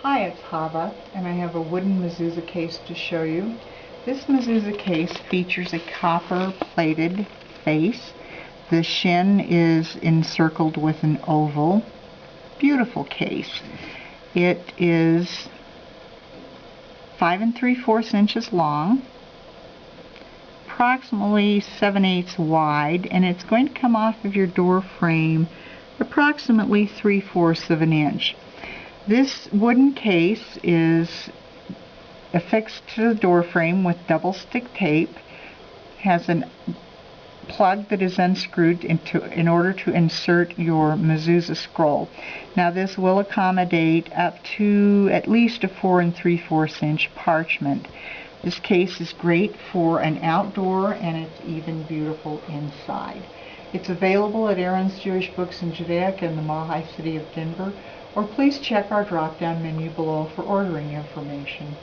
Hi, it's Hava, and I have a wooden mezuzah case to show you. This mezuzah case features a copper-plated face. The shin is encircled with an oval. Beautiful case. It is 5 3/4 inches long, approximately 7/8 wide, and it's going to come off of your door frame approximately 3/4 of an inch. This wooden case is affixed to the door frame with double stick tape, has a plug that is unscrewed in order to insert your mezuzah scroll. Now this will accommodate up to at least a 4 3/4 inch parchment. This case is great for an outdoor, and it's even beautiful inside. It's available at Aaron's Jewish Books in Judaica in the Mile High City of Denver, or please check our drop-down menu below for ordering information.